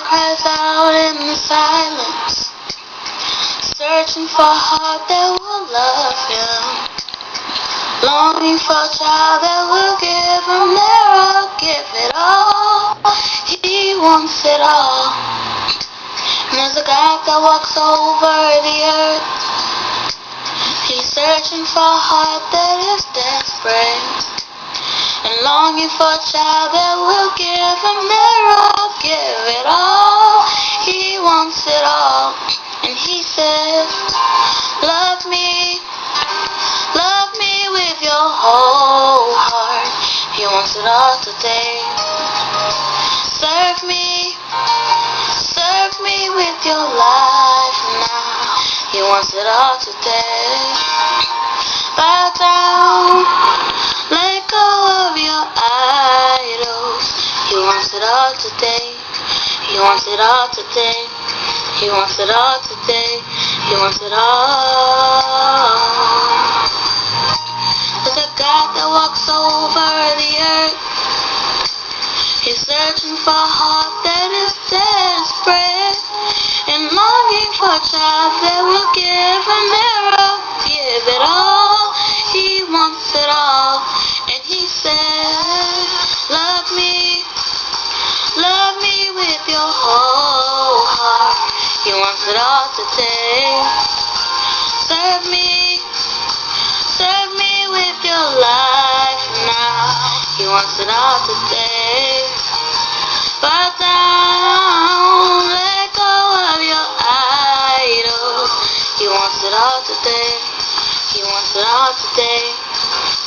that cries out in the silence, searching for a heart that will love him, longing for a child that will give him their all, give it all. He wants it all. And there's a God that walks over the earth. He's searching for a heart that is desperate and longing for a child that will give him their all, give it all. He wants it all. And he says, love me with your whole heart. He wants it all today. Serve me with your life now. He wants it all today. Bow down, let go of your idols. He wants it all today. He wants it all today. He wants it all today. He wants it all. There's a God that walks over the earth. He's searching for a heart that is desperate and longing for a child that will give him their all, give it all. He wants it all. And he says, love me with your whole heart. He wants it all today. Serve me with your life now. He wants it all today. Bow down, let go of your idols. He wants it all today. He wants it all today.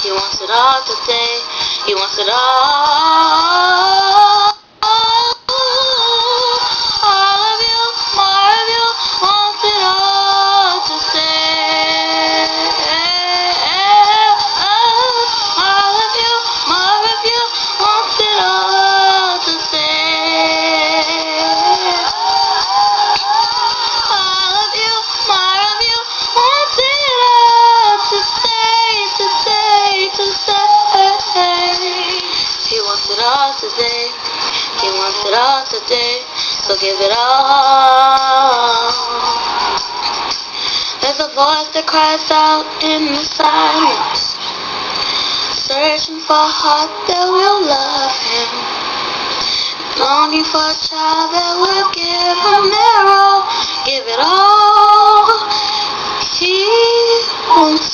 He wants it all today. He wants it all. All of you, more of you, wants it all today. All of you, more of you, wants it all today. All of you, more of you, wants it all today, today, today. He wants it all today. He wants it all today. So give it all. There's a voice that cries out in the silence, searching for a heart that will love him, longing for a child that will give him their all, give it all. He wants